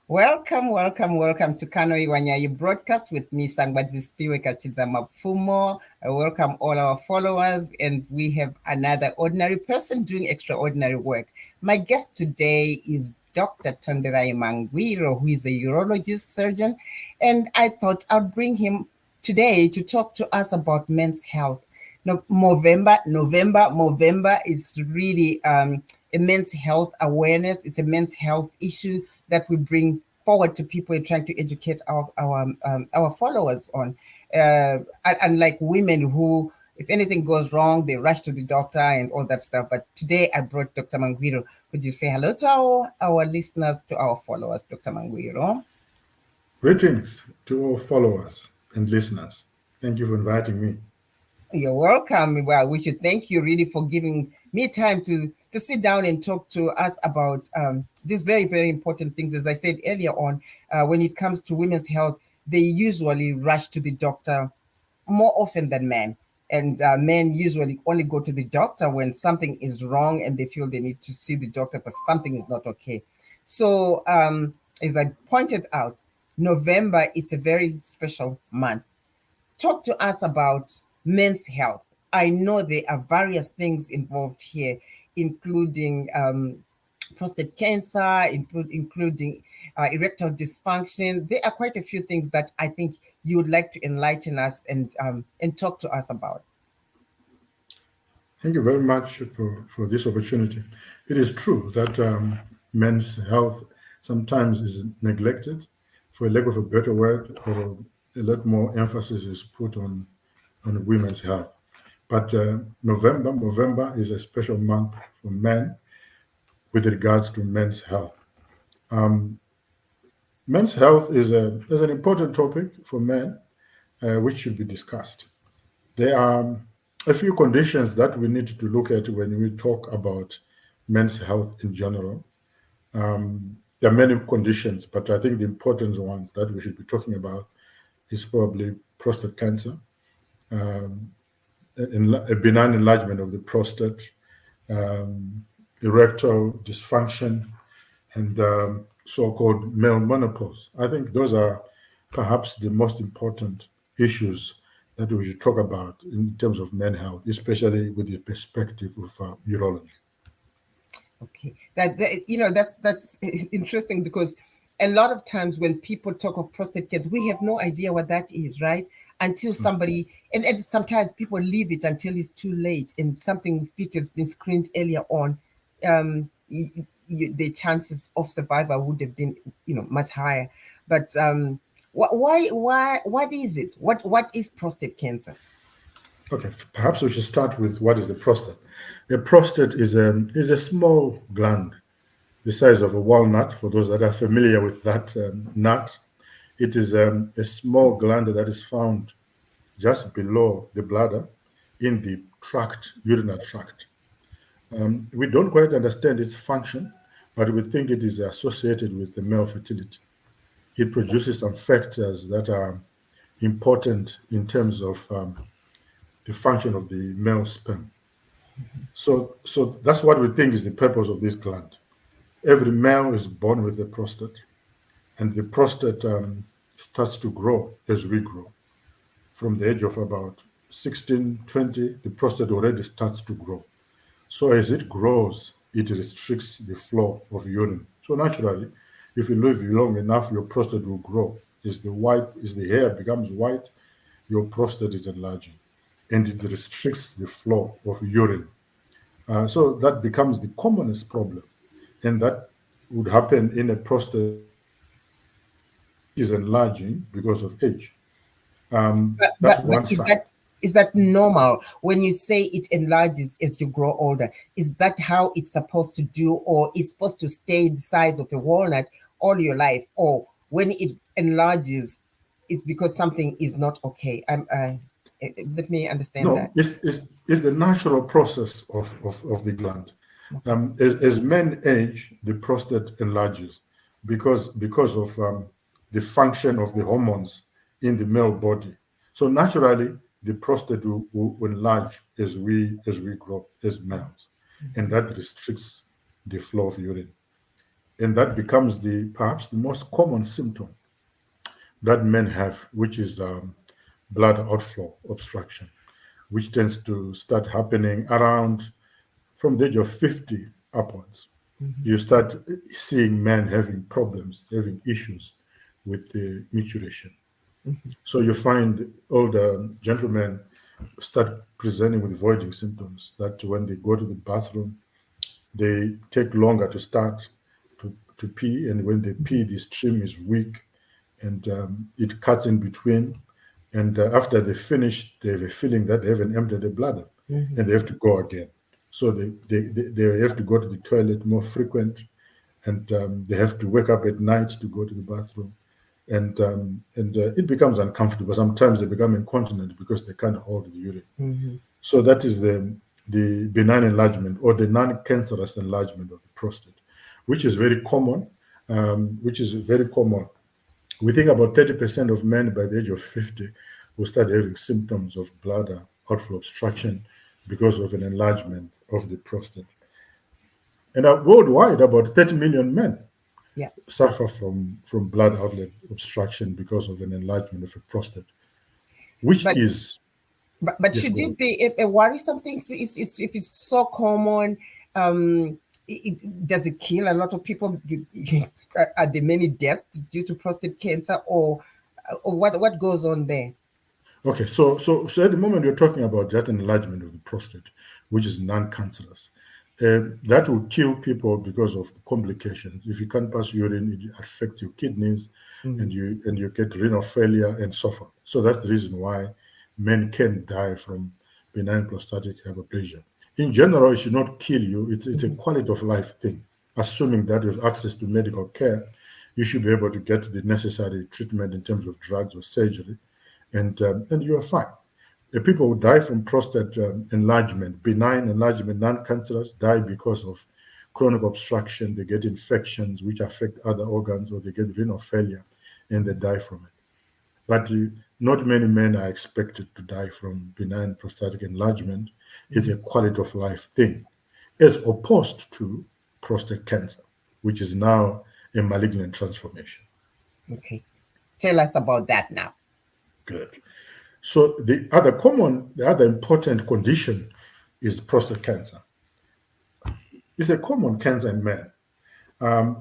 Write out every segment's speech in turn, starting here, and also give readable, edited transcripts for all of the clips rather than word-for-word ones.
Welcome to Kano Iwanyayi broadcast with me, Sangbadzispiwe Kachiza Mapfumo. I welcome all our followers, and we have another ordinary person doing extraordinary work. My guest today is Dr. Tonderayi Mangwiro, who is a urologist surgeon, and I thought I'd bring him today to talk to us about men's health. Now, Movember is really a men's health awareness. It's a men's health issue that we bring forward to people and trying to educate our followers on. Unlike women who, if anything goes wrong, they rush to the doctor and all that stuff. But today I brought Dr. Mangwiro. Could you say hello to our listeners, to our followers, Dr. Mangwiro? Greetings to all followers and listeners. Thank you for inviting me. You're welcome. Well, we should thank you really for giving me time to sit down and talk to us about these very, very important things. As I said earlier on, when it comes to women's health, they usually rush to the doctor more often than men. And men usually only go to the doctor when something is wrong and they feel they need to see the doctor because something is not okay. So, as I pointed out, November is a very special month. Talk to us about men's health. I know there are various things involved here, including prostate cancer, including erectile dysfunction. There are quite a few things that I think you would like to enlighten us and talk to us about. Thank you very much for this opportunity. It is true that men's health sometimes is neglected, for lack of a better word, or a lot more emphasis is put on women's health. But November is a special month for men with regards to men's health. Um, Men's health is an important topic for men, which should be discussed. There are a few conditions that we need to look at when we talk about men's health in general. There are many conditions, but I think the important ones that we should be talking about is probably prostate cancer, um, a benign enlargement of the prostate, um, erectile dysfunction, and so-called male menopause. I think those are perhaps the most important issues that we should talk about in terms of men's health, especially with the perspective of urology. Okay, that's interesting because a lot of times when people talk of prostate cancer, we have no idea what that is, right? Until somebody, and sometimes people leave it until it's too late, and something featured been screened earlier on, the chances of survival would have been, much higher. But what is it? What is prostate cancer? Okay, perhaps we should start with what is the prostate. The prostate is a small gland the size of a walnut. For those that are familiar with that nut, it is a small gland that is found just below the bladder in the tract, urinary tract. We don't quite understand its function, but we think it is associated with the male fertility. It produces some factors that are important in terms of the function of the male sperm. So that's what we think is the purpose of this gland. Every male is born with a prostate, and the prostate starts to grow as we grow. From the age of about 16, 20, the prostate already starts to grow. So as it grows, it restricts the flow of urine. So naturally, if you live long enough, your prostate will grow. As the hair becomes white, your prostate is enlarging, and it restricts the flow of urine. So that becomes the commonest problem, and that would happen in a prostate is enlarging because of age. But That's but but one is side. that normal when you say it enlarges as you grow older? Is that how it's supposed to do, or it's supposed to stay the size of a walnut all your life, or when it enlarges, it's because something is not okay? Let me understand No, that. it's the natural process of the gland. Okay. As men age, the prostate enlarges because of the function of the hormones in the male body. So naturally, the prostate will enlarge as we grow as males, and that restricts the flow of urine. and that becomes the perhaps the most common symptom that men have, which is blood outflow obstruction, which tends to start happening around from the age of 50 upwards. Mhm. You start seeing men having problems, having issues with the maturation. Mhm. So you find older gentlemen start presenting with voiding symptoms that when they go to the bathroom, they take longer to start to pee, and when they pee, the stream is weak and it cuts in between. And after they finish, they have a feeling that they haven't emptied the bladder Mhm. and they have to go again. So they have to go to the toilet more frequent, and they have to wake up at night to go to the bathroom. And it becomes uncomfortable. Sometimes they become incontinent because they can't hold the urine. Mhm. So that is the benign enlargement or the non-cancerous enlargement of the prostate, which is very common. Which is very common. We think about 30% of men by the age of 50 will start having symptoms of bladder outflow obstruction because of an enlargement of the prostate. And worldwide, about 30 million men Yeah. suffer from blood outlet obstruction because of an enlargement of a prostate, which But is, but yes, should go it on. be a worry? Something is if it's so common, does it kill a lot of people? Are there many deaths due to prostate cancer, or what goes on there? Okay, so at the moment you're talking about just an enlargement of the prostate, which is non-cancerous. That will kill people because of complications. If you can't pass urine, it affects your kidneys, Mm-hmm. and you get renal failure and so forth. So that's the reason why men can die from benign prostatic hyperplasia. In general, it should not kill you. It's a Mm-hmm. quality of life thing. Assuming that you have access to medical care, you should be able to get the necessary treatment in terms of drugs or surgery, and you are fine. The people who die from prostate enlargement, benign enlargement, non-cancerous, die because of chronic obstruction. They get infections which affect other organs, or they get renal failure, and they die from it. But not many men are expected to die from benign prostatic enlargement. It's a quality of life thing, as opposed to prostate cancer, which is now a malignant transformation. Okay, tell us about that now. Good. So the other important condition is prostate cancer. It's a common cancer in men.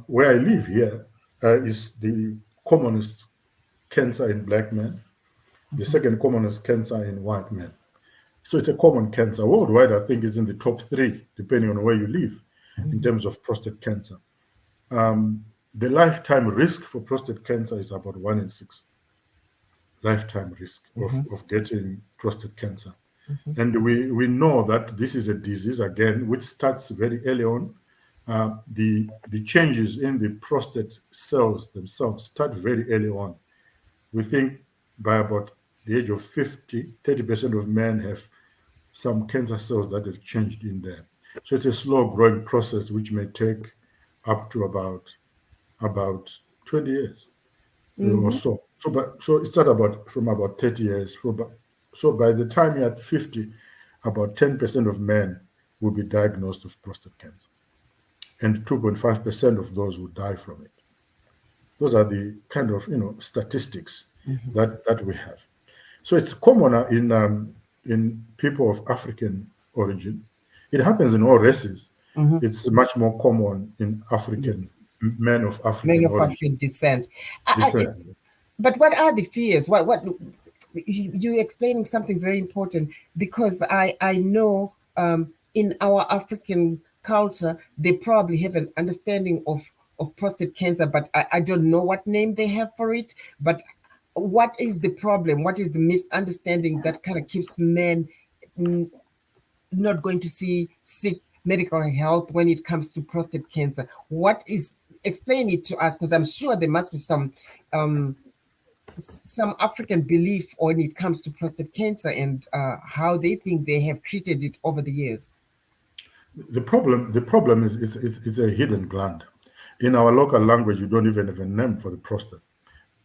Where I live here is the commonest cancer in black men, the Mhm. second commonest cancer in white men. So it's a common cancer. Worldwide, I think it's in the top three, depending on where you live, in Mhm. terms of prostate cancer. Um, the lifetime risk for prostate cancer is about 1 in 6 lifetime risk Mhm. of getting prostate cancer. Mhm. And we know that this is a disease, again, which starts very early on. The changes in the prostate cells themselves start very early on. We think by about the age of 50, 30% of men have some cancer cells that have changed in there. So it's a slow growing process which may take up to about 20 years or Mhm. so. So it's not about from about 30 years. So by the time you're at 50, about 10% of men will be diagnosed with prostate cancer, and 2.5% of those will die from it. Those are the kind of statistics Mhm. that we have. So it's commoner in people of African origin. It happens in all races. Mhm. It's much more common in African Yes, men of men African of origin. African descent. Descent. But what are the fears? What you explaining something very important, because I know in our African culture they probably have an understanding of prostate cancer, but I don't know what name they have for it. But what is the problem? What is the misunderstanding that kind of keeps men mm, not going to seek medical health when it comes to prostate cancer? What is, explain it to us, because I'm sure there must be um, some African belief when it comes to prostate cancer, and how they think they have treated it over the years. The problem is it's a hidden gland. In our local language, you don't even have a name for the prostate.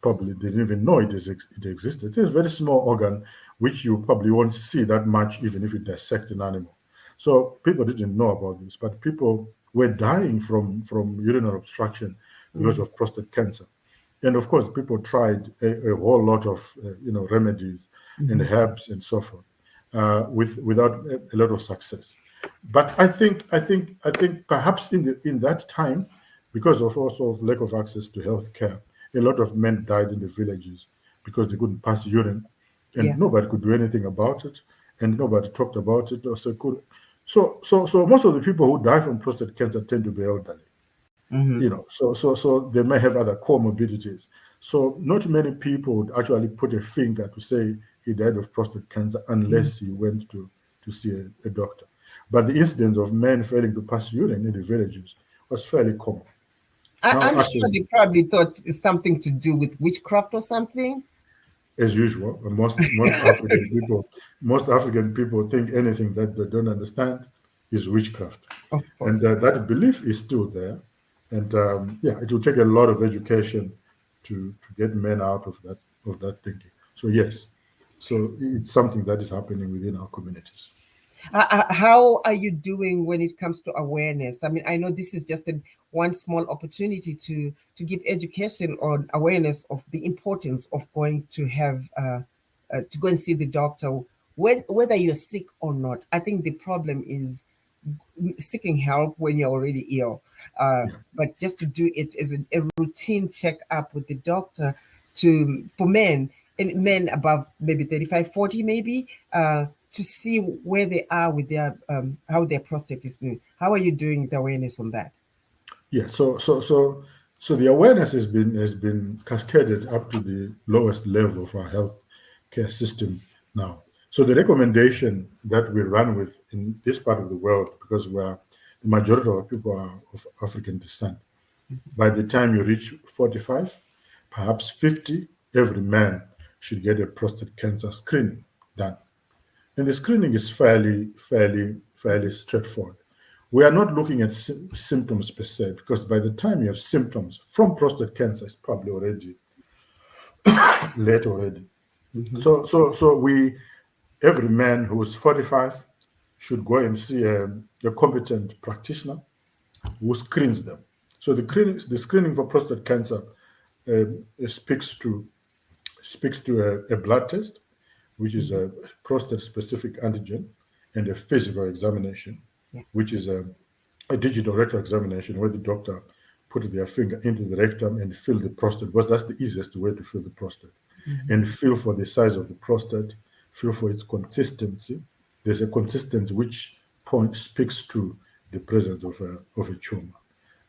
Probably they didn't even know it existed. It's a very small organ which you probably won't see that much even if you dissect an animal. So people didn't know about this, but people were dying from urinary obstruction because Mm, of prostate cancer. And of course, people tried a whole lot of remedies and mhm. herbs and so forth, without a lot of success. But I think perhaps in that time, because of also of lack of access to health care, a lot of men died in the villages because they couldn't pass urine, and Yeah. nobody could do anything about it, and nobody talked about it. Or so most of the people who die from prostate cancer tend to be elderly. Hmm. So they may have other comorbidities. So not many people would actually put a finger to say he died of prostate cancer unless he went to see a doctor. But the incidence of men failing to pass urine in the villages was fairly common. Now, I'm sure they probably thought it's something to do with witchcraft or something. as usual, most African people think anything that they don't understand is witchcraft, Of and course. that belief is still there. And yeah, it will take a lot of education to get men out of that thinking. So yes, so it's something that is happening within our communities. How are you doing when it comes to awareness? I mean, I know this is just one small opportunity to give education on awareness of the importance of going to have to go and see the doctor when whether you're sick or not. I think the problem is seeking help when you're already ill. Yeah. But just to do it as a routine checkup with the doctor to for men and men above maybe 35, 40 maybe, to see where they are with their how their prostate is doing. How are you doing the awareness on that? Yeah, so the awareness has been cascaded up to the lowest level of our health care system now. So the recommendation that we run with in this part of the world, because the majority of our people are of African descent, by the time you reach 45, perhaps 50, every man should get a prostate cancer screening done. And the screening is fairly straightforward. We are not looking at symptoms per se, because by the time you have symptoms from prostate cancer, it's probably already late already. Hmm. So every man who is 45 should go and see a competent practitioner who screens them. So the screening for prostate cancer speaks to a blood test, which is Hmm. a prostate specific antigen, and a physical examination, Yeah. which is a digital rectal examination where the doctor put their finger into the rectum and feel the prostate, because that's the easiest way to feel the prostate, Hmm. and feel for the size of the prostate, feel for its consistency. There's a consistency which point speaks to the presence of a tumor,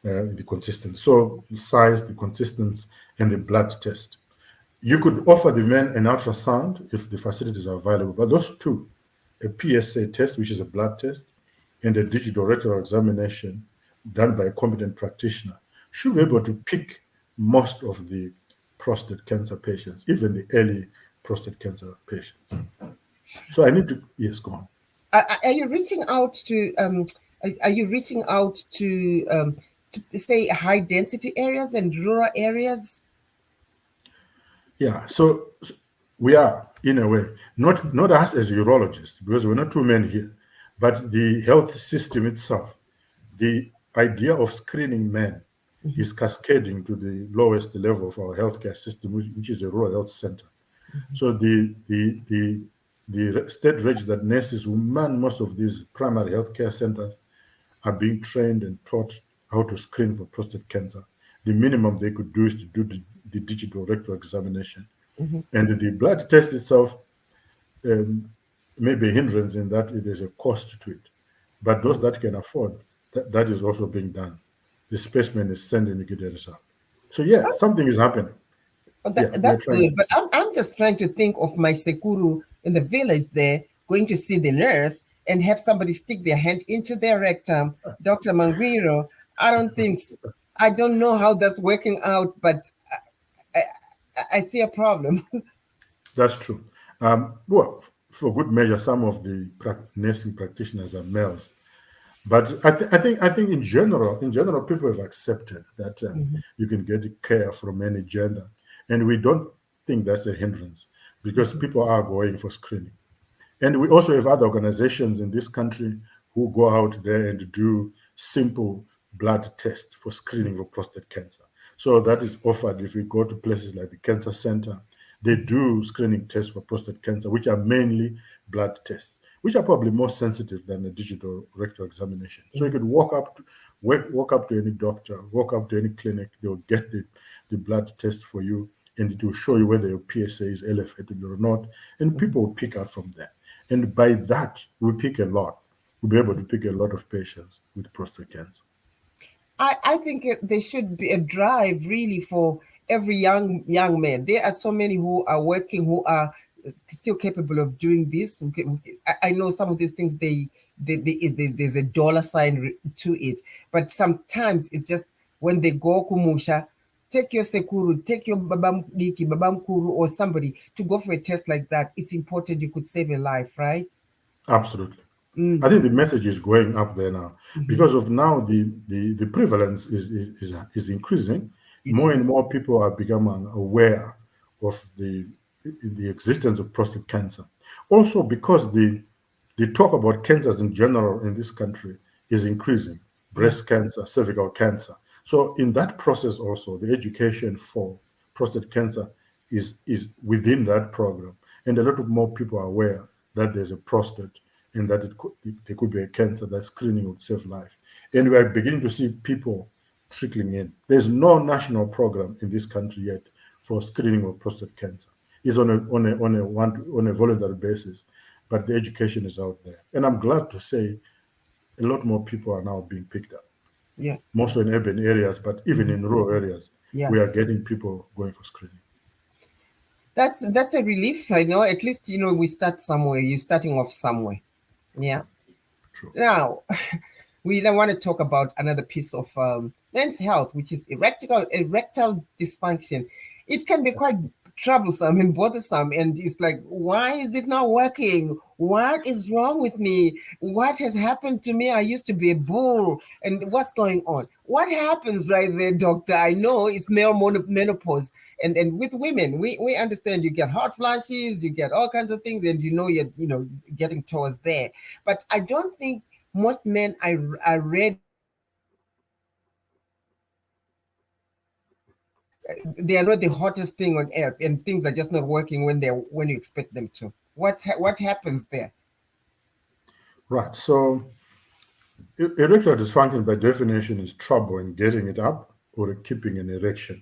the consistency. So the size, the consistency, and the blood test. You could offer the men an ultrasound if the facilities are available, but those two, a PSA test, which is a blood test, and a digital rectal examination done by a competent practitioner, should be able to pick most of the prostate cancer patients, even the early prostate cancer patients. So I need to, yes, go on. Are you reaching out to are you reaching out to say high density areas and rural areas? Yeah, so we are in a way not us as urologists, because we're not too many here, but the health system itself. The idea of screening men Hmm. is cascading to the lowest level of our healthcare system, which is a rural health center. So the state registered nurses who man most of these primary healthcare centers are being trained and taught how to screen for prostate cancer. The minimum they could do is to do the digital rectal examination, Hmm. and the blood test itself um, may be a hindrance in that there's a cost to it. But those that can afford, that is also being done. The specimen is sent and you get a result. So yeah, something is happening. Oh, Yeah, we are that's trying. good. But I'm just trying to think of my Sekuru in the village there going to see the nurse and have somebody stick their hand into their rectum. Dr. Mangwiro, I don't think, I don't know how that's working out, but I, I see a problem. That's true. Well, for good measure, some of the nursing practitioners are males. But I think in general, people have accepted that Mhm. you can get care from any gender, and we don't think that's a hindrance, because Mhm. people are going for screening. And we also have other organizations in this country who go out there and do simple blood test for screening of Yes. prostate cancer. So that is offered if you go to places like the cancer center. They do screening tests for prostate cancer, which are mainly blood tests, which are probably more sensitive than a digital rectal examination. So you Mm-hmm. could walk up to any doctor, walk up to any clinic, they'll get the blood test for you, and it will show you whether your PSA is elevated or not, and Mm-hmm. people will pick out from there. And by that, we pick a lot. We'll be able to pick a lot of patients with prostate cancer. I think there should be a drive really for every young man. There are so many who are working, who are still capable of doing this. I know some of these things there's a dollar sign to it, but sometimes it's just when they go kumusha, take your sekuru, take your babamdiki, babamkuru, or somebody to go for a test like that. It's important. You could save a life, right? Absolutely. I Mm. think the message is going up there now Mm-hmm. because of now the prevalence is increasing. It More and is. more people are becoming aware of the existence of prostate cancer. Also because the talk about cancers in general in this country is increasing. Yeah. Breast cancer, cervical cancer. So in that process also, the education for prostate cancer is within that program, and a lot of more people are aware that there's a prostate and that there could be a cancer. That screening would save life, and we are beginning to see people trickling in. There's no national program in this country yet for screening of prostate cancer. It's on a voluntary basis, but the education is out there, and I'm glad to say a lot more people are now being picked up, Yeah. mostly in urban areas, but even Mm-hmm. in rural areas, Yeah. we are getting people going for screening. That's a relief. I know. At least we start somewhere. You're starting off somewhere. Yeah. True. Now, we now want to talk about another piece of men's health, which is erectile dysfunction. It can be quite troublesome and bothersome, and it's like, why is it not working? What is wrong with me? What has happened to me? I used to be a bull, and what's going on? What happens right there, doctor? I know it's male menopause, and with women, we understand you get hot flashes, you get all kinds of things, and you're getting towards there. But I don't think most men are ready they are not the hottest thing on earth, and things are just not working when you expect them to. What happens there? Right. So erectile dysfunction, by definition, is trouble in getting it up or keeping an erection.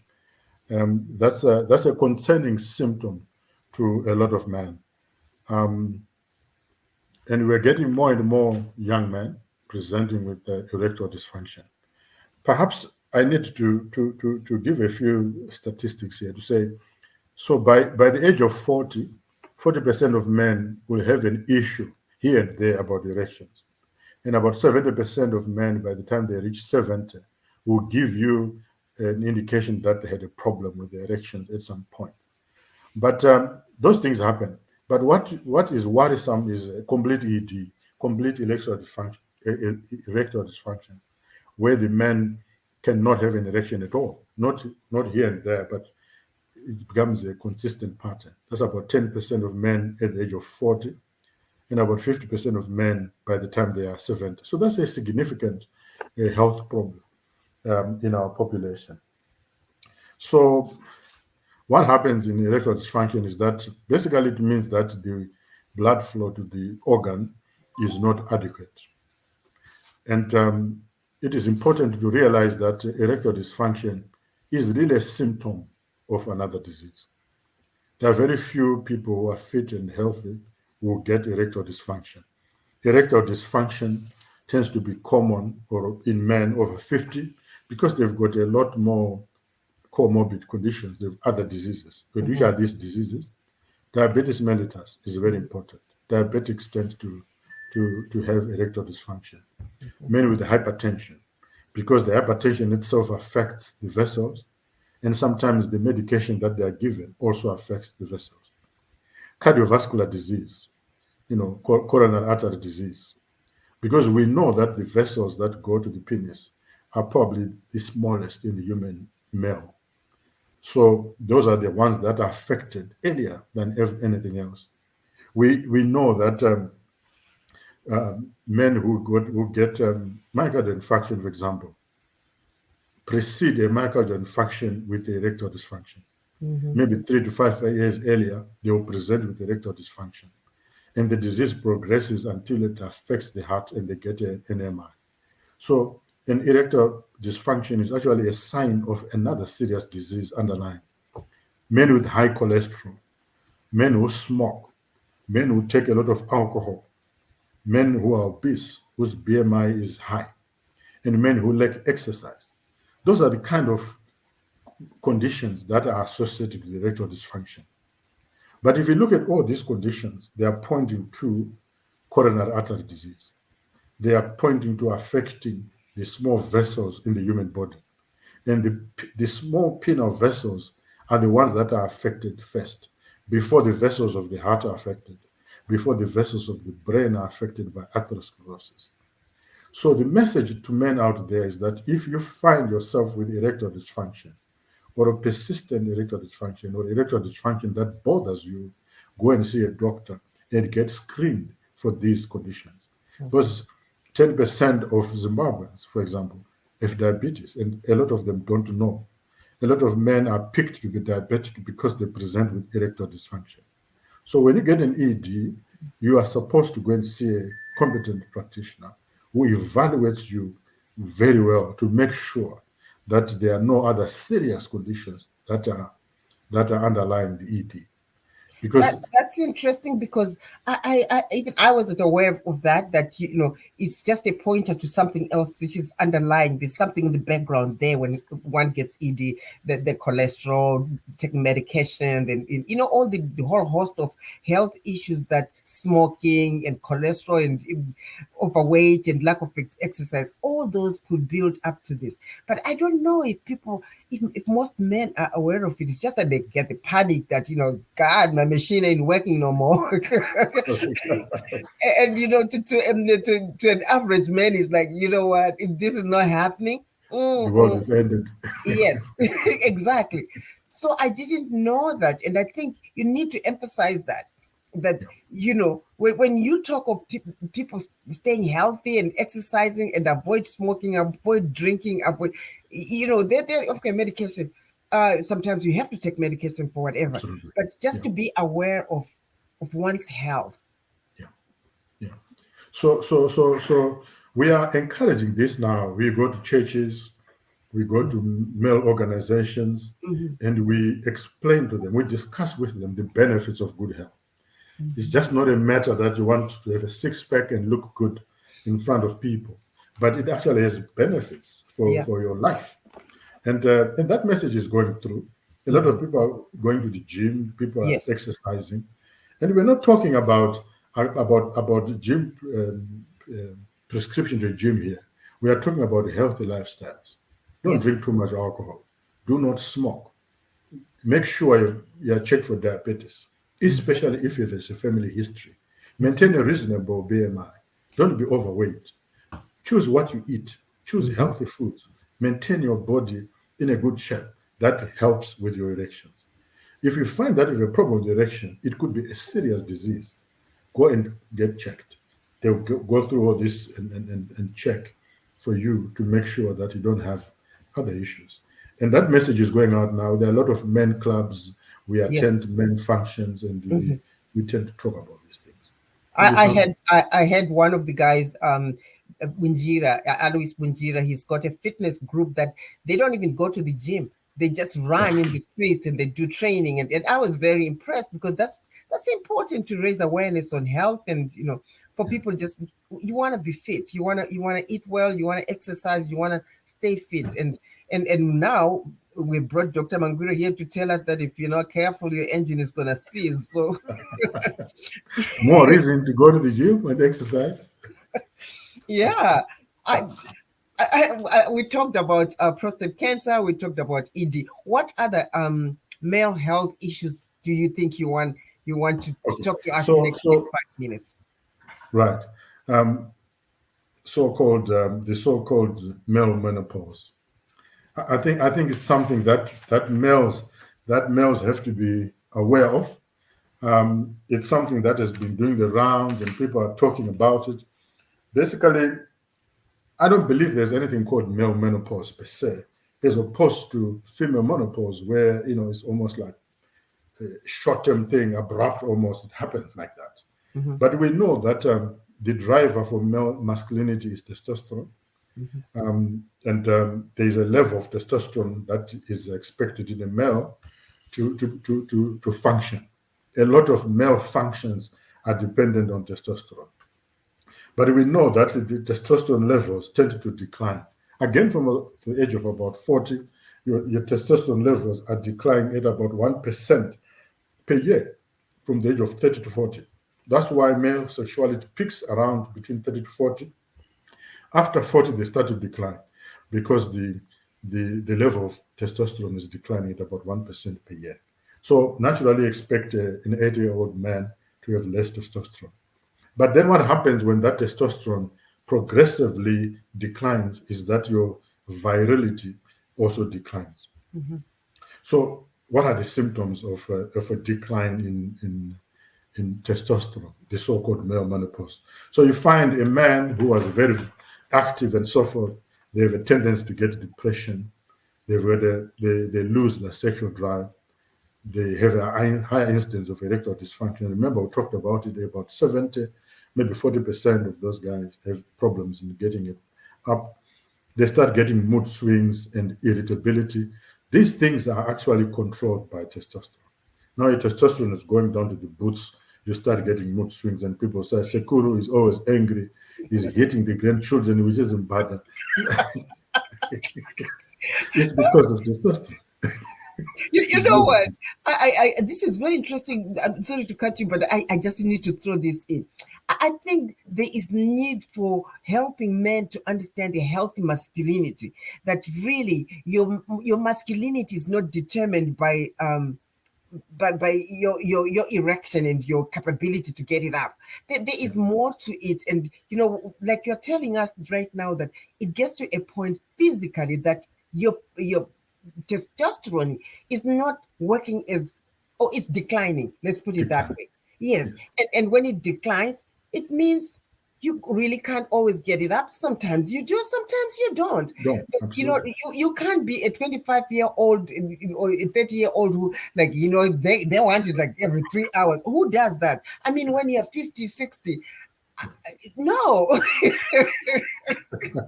That's a concerning symptom to a lot of men, um, and we're getting more and more young men presenting with erectile dysfunction. Perhaps I need to give a few statistics here to say, so by the age of 40% of men will have an issue here and there about erections. And about 70% of men, by the time they reach 70, will give you an indication that they had a problem with their erections at some point. But those things happen. But what is worrisome is a complete ED, complete erectile dysfunction, where the man cannot have an erection at all, not here and there, but it becomes a consistent pattern. That's about 10% of men at the age of 40, and about 50% of men by the time they are 70. So that's a significant health problem in our population. So what happens in erectile dysfunction is that basically it means that the blood flow to the organ is not adequate. And it is important to realize that erectile dysfunction is really a symptom of another disease. There are very few people who are fit and healthy who get erectile dysfunction. Erectile dysfunction tends to be common or in men over 50 because they've got a lot more comorbid conditions. They have other diseases. Which Mm-hmm. are these diseases? Diabetes mellitus is very Mm-hmm. important. Diabetics tend to have erectile dysfunction. Mm-hmm. Men with hypertension, because the hypertension itself affects the vessels, and sometimes the medication that they are given also affects the vessels. Cardiovascular disease, coronary artery disease, because we know that the vessels that go to the penis are probably the smallest in the human male. So those are the ones that are affected earlier than anything else. We know that men who get myocardial infarction, for example, precede a myocardial infarction with erectile dysfunction. Mm-hmm. Maybe 3 to 5 years earlier, they will present with erectile dysfunction. And the disease progresses until it affects the heart and they get an MI. So an erectile dysfunction is actually a sign of another serious disease underlying. Men with high cholesterol, men who smoke, men who take a lot of alcohol, men who are obese, whose BMI is high, and men who lack exercise. Those are the kind of conditions that are associated with erectile dysfunction. But if you look at all these conditions, they are pointing to coronary artery disease. They are pointing to affecting the small vessels in the human body. And the small penile vessels are the ones that are affected first, before the vessels of the heart are affected, before the vessels of the brain are affected by atherosclerosis. So the message to men out there is that if you find yourself with erectile dysfunction, or a persistent erectile dysfunction, or erectile dysfunction that bothers you, go and see a doctor and get screened for these conditions. Because 10% of Zimbabweans, for example, have diabetes, and a lot of them don't know. A lot of men are picked to be diabetic because they present with erectile dysfunction. So when you get an ED, you are supposed to go and see a competent practitioner who evaluates you very well to make sure that there are no other serious conditions that are underlying the ED. Because That's interesting because even I wasn't aware of that. That it's just a pointer to something else which is underlying. There's something in the background there when one gets ED, the cholesterol, taking medications, and all the whole host of health issues that smoking and cholesterol and overweight and lack of exercise, all those could build up to this. But I don't know if people, if most men are aware of it. It's just that they get the panic that God, my machine ain't working no more. And to an average man, is like, what, if this is not happening, the mm, world mm, is ended. yes, exactly. So I didn't know that, and I think you need to emphasize that when you talk of people staying healthy and exercising and avoid smoking, avoid drinking, avoid, they're okay. Medication, sometimes you have to take medication for whatever, Absolutely. but just Yeah. to be aware of one's health. Yeah. Yeah. So we are encouraging this now. We go to churches, we go to male organizations, Mhm, and we explain to them, we discuss with them the benefits of good health. It's just not a matter that you want to have a six-pack and look good in front of people, but it actually has benefits yeah. for your life. And that message is going through. A lot of people are going to the gym, people are Yes. exercising, and we're not talking about the gym prescription to a gym here. We are talking about healthy lifestyles. Don't drink Yes. too much alcohol. Do not smoke. Make sure you are checked for diabetes, especially if there's a family history. Maintain a reasonable BMI. Don't be overweight. Choose what you eat. Choose Mhm. healthy foods. Maintain your body in a good shape. That helps with your erections. If you find that you have a problem with erection, it could be a serious disease. Go and get checked. They'll go through all this and check for you to make sure that you don't have other issues. And that message is going out now. There are a lot of men clubs. We Yes. attend men functions, and Mhm. we tend to talk about these things. I, And it's I not had I had one of the guys, Bunjira, Alois Bunjira. He's got a fitness group that they don't even go to the gym. They just run in the streets and they do training. And I was very impressed because that's important to raise awareness on health. And for people, just you want to be fit, you want to eat well, you want to exercise, you want to stay fit. And now we brought Dr. Mangwiro here to tell us that if you're not careful, your engine is gonna seize. So more reason to go to the gym and exercise. yeah, I, we talked about prostate cancer. We talked about ED. What other male health issues do you think you want to Okay, talk to us in so next 5 minutes? right, um, the so-called male menopause. I think it's something that males have to be aware of. It's something that has been doing the rounds and people are talking about it. Basically, I don't believe there's anything called male menopause per se. as opposed to female menopause, where it's almost like a short-term thing, abrupt almost. It happens like that. Mm-hmm. But we know that the driver for male masculinity is testosterone. Mm-hmm. There's a level of testosterone that is expected in a male to function. A lot of male functions are dependent on testosterone. But we know that the testosterone levels tend to decline. Again, from the age of about 40, your testosterone levels are declining at about 1% per year from the age of 30 to 40. That's why male sexuality peaks around between 30 to 40. After 40, they start to decline because the level of testosterone is declining at about 1% per year. So naturally expect an 80-year-old man to have less testosterone. But then what happens when that testosterone progressively declines is that your virility also declines. Mm-hmm. So what are the symptoms of a decline in testosterone, the so-called male menopause? So you find a man who was very active and so forth, they have a tendency to get depression, they lose their sexual drive, they have a high incidence of erectile dysfunction. Remember, we talked about it, about 70, maybe 40% of those guys have problems in getting it up. They start getting mood swings and irritability. These things are actually controlled by testosterone. Now your testosterone is going down to the boots, you start getting mood swings, and people say, Sekuru is always angry, he's hitting the grandchildren, which isn't bad. It's because of testosterone. You It's know not. what? This is very interesting. I'm sorry to cut you, but I just need to throw this in. I think there is need for helping men to understand a healthy masculinity. That really your masculinity is not determined by your erection and your capability to get it up. There Yeah, is more to it, and like you're telling us right now that it gets to a point physically that your testosterone is not working as, or it's declining, let's put it that decline. way. Yes. Yes. And when it declines, it means you really can't always get it up. Sometimes you do, sometimes you don't. No, But, absolutely. you can't be a 25-year-old or a 30-year-old who, like, they want it like every 3 hours. Who does that? I mean, when you're 50, 60, no.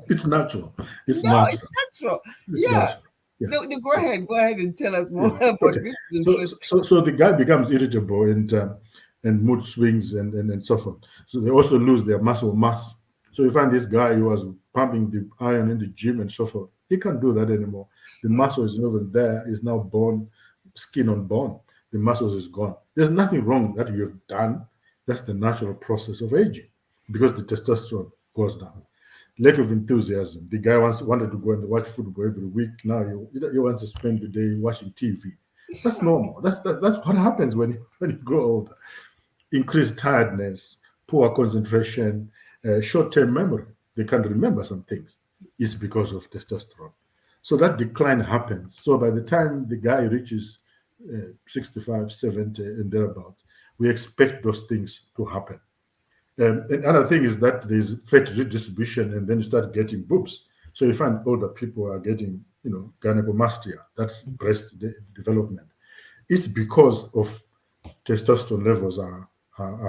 It's natural. It's No, it's natural. natural. It's Yeah. natural. Yeah. No, no, go So, ahead. Go ahead and tell us yeah. more about Okay. this. Is So the guy becomes irritable and mood swings and so forth. So they also lose their muscle mass. So you find this guy who was pumping the iron in the gym and so forth. He can't do that anymore. The muscle is not even there. It's now bone, skin on bone. The muscles is gone. There's nothing wrong that you have done. That's the natural process of aging because the testosterone goes down. Lack of enthusiasm. The guy wanted to go and watch football every week. Now he wants to spend the day watching TV. That's normal. That's what happens when you grow older. Increased tiredness, poor concentration, short-term memory. They can't remember some things. It's because of testosterone. So that decline happens. So by the time the guy reaches 65, 70, and thereabouts, we expect those things to happen. Another thing is that there's fat redistribution, and then you start getting boobs. So you find older people are getting, gynecomastia. That's breast development. It's because of testosterone levels are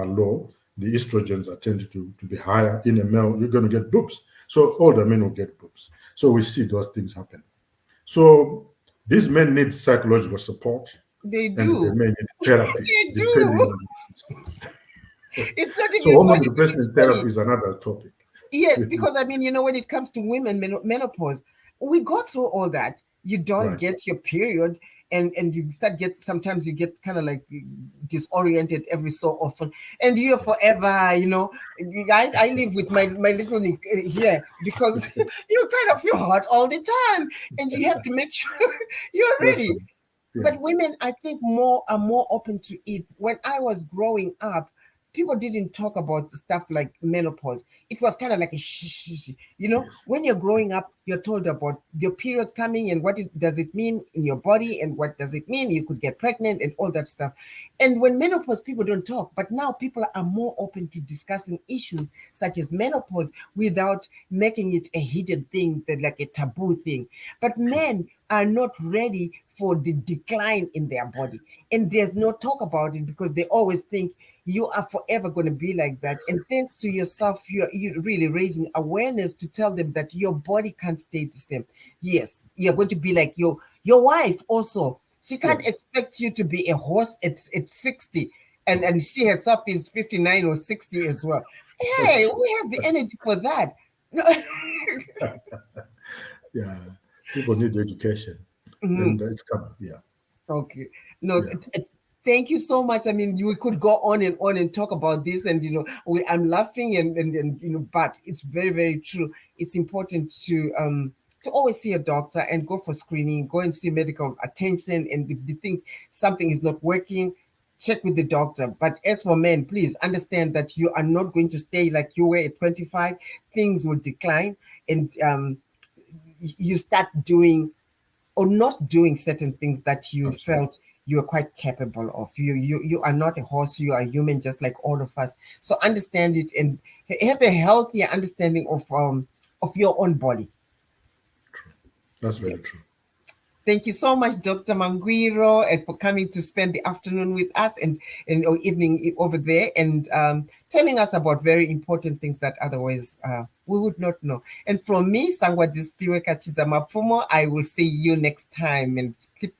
low. The estrogens are tended to be higher. In a male, you're going to get boobs. So older men will get boobs. So we see those things happen. So these men need psychological support, They and they do. may need therapy, They depending do. on. It's not So even hormone funny, but it's replacement therapy funny. is another topic. Yes, because I mean, when it comes to women menopause, we go through all that. You don't Right. get your period, and you start get sometimes you get kind of like disoriented every so often, and you're forever. I live with my little here because you kind of feel hot all the time, and you have to make sure you're That's ready. fine. Yeah. But women, I think, more are more open to it. When I was growing up, people didn't talk about stuff like menopause. It was kind of like a shh. Yes. When you're growing up, you're told about your period coming and does it mean in your body and what does it mean you could get pregnant and all that stuff. And when menopause, people don't talk, but now people are more open to discussing issues such as menopause without making it a hidden thing, like a taboo thing. But men are not ready for the decline in their body, and there's no talk about it because they always think you are forever going to be like that. And thanks to yourself, you're really raising awareness to tell them that your body can't stay the same. Yes, you're going to be like your wife also. She can't Yes. expect you to be a horse at 60, and she herself is 59 or 60 as well. Hey, who has the energy for that? No. Yeah. People need education. And it's coming. Yeah. Okay. No, Yeah. thank you so much. I mean, we could go on and talk about this, and I'm laughing and but it's very, very true. It's important to always see a doctor and go for screening, go and see medical attention, and if you think something is not working, check with the doctor. But as for men, please understand that you are not going to stay like you were at 25. Things will decline, and you start doing or not doing certain things that you Absolutely. felt you were quite capable of. You are not a horse, you are a human just like all of us. So understand it and have a healthier understanding of your own body. True. That's Yeah. very true. Thank you so much, Dr. Mangwiro, and for coming to spend the afternoon with us and or evening over there, and telling us about very important things that otherwise we would not know. And from me, Sangwadzispiwe Kachiza Mapfumo, I will see you next time. And keep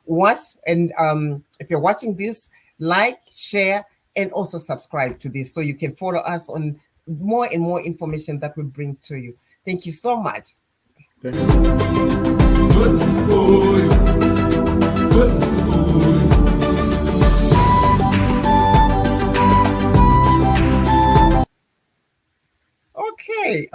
watch. And if you're watching this, like, share, and also subscribe to this so you can follow us on more and more information that we bring to you. Thank you so much. Thank you. Good boy. Good boy. Okay.